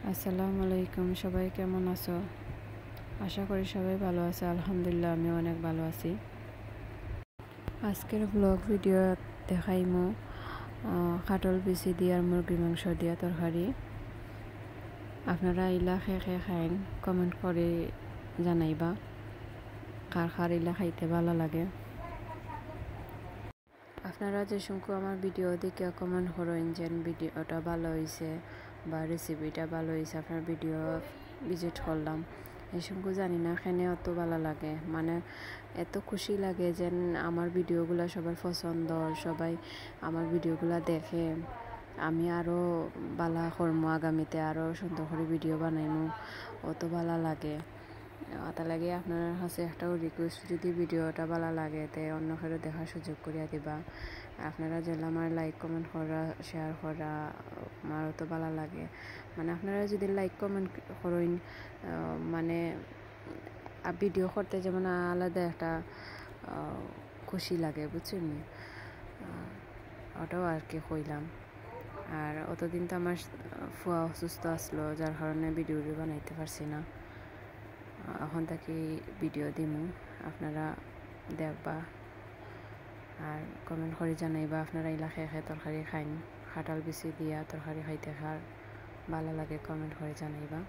আসসালামু আলাইকুম, সবাই কেমন আছো? আশা করি সবাই ভালো আছে। আলহামদুলিল্লাহ, আমি অনেক ভালো আছি। আজকের ব্লগ ভিডিও দেখাইমু কাটল বিচি দিয়ে আর মুরগির মাংস দিয়া তরকারি। আপনারা ইলা খে খাইন কমেন্ট করে জানাইবা কার ইলা খাইতে ভালো লাগে। আপনারা যে সংখ্য আমার ভিডিও দেখে কমেন্ট করেন যে ভিডিওটা ভালো হয়েছে বা রেসিপিটা ভালো হয়েছে, আপনার ভিডিও ভিজিট করলাম, এই সংখ্য জানি না এখানে অত ভালো লাগে, মানে এত খুশি লাগে যে আমার ভিডিওগুলো সবার পছন্দ, সবাই আমার ভিডিওগুলো দেখে। আমি আরও ভালো করবো, আগামীতে আরও সুন্দর করে ভিডিও বানাইমু, অত ভালো লাগে। তা লাগে আপনার কাছে একটাও রিকোয়েস্ট, যদি ভিডিওটা ভালো লাগে তে অন্য কারো দেখার সুযোগ করিয়া দিবা। আপনারা যেন আমার লাইক কমেন্ট করা, শেয়ার করা আমারও তো ভালো লাগে। মানে আপনারা যদি লাইক কমেন্ট করেন, মানে ভিডিও করতে যেমন আলাদা একটা খুশি লাগে, বুঝছেন? ওটাও আর কি কইলাম। আর অতদিন তো আমার ফুয়া অসুস্থ আসলো, যার কারণে ভিডিও বানাইতে পারছি না। এখন থেকে ভিডিও দিমু, আপনারা দেখবা আর কমেন্ট করে জানাইবা আপনারা এলাকায় তরকারি খাইন, কাঁঠাল বিচি দিয়া তরকারি খাইতে খার ভালো লাগে, কমেন্ট করে জানাইবা।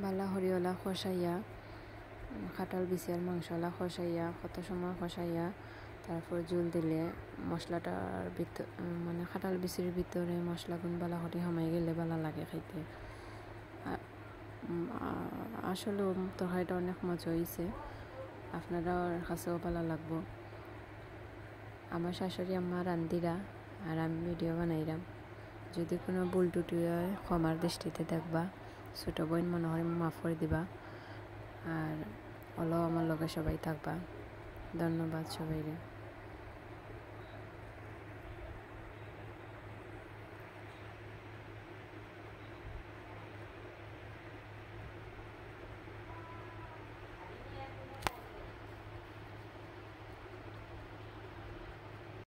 বালা হরিওলা খসাইয়া, কাঁঠাল বিচি আর মাংসলা খসাইয়া, কত সময় খসাইয়া তারপর জল দিলে মশলাটার ভিতর, মানে কাঁঠাল বিচির ভিতরে মশলাগুন বালা হরি হামাই গেলে ভালো লাগে খাইতে। আসলে তরকারিটা অনেক মজা হয়েছে, আপনারাও কাছেও ভালো লাগবো। আমার শাশুড়ি আম্মা রান্দিরা আর আমি ভিডিও বানাইলাম। যদি কোনো ভুল টুটি হয় ক্ষমার দৃষ্টিতে দেখবা, ছোটো বোন মনে হয় মাফ করে দিবা। আর হলো আমার লগে সবাই থাকবা। ধন্যবাদ সবাইকে।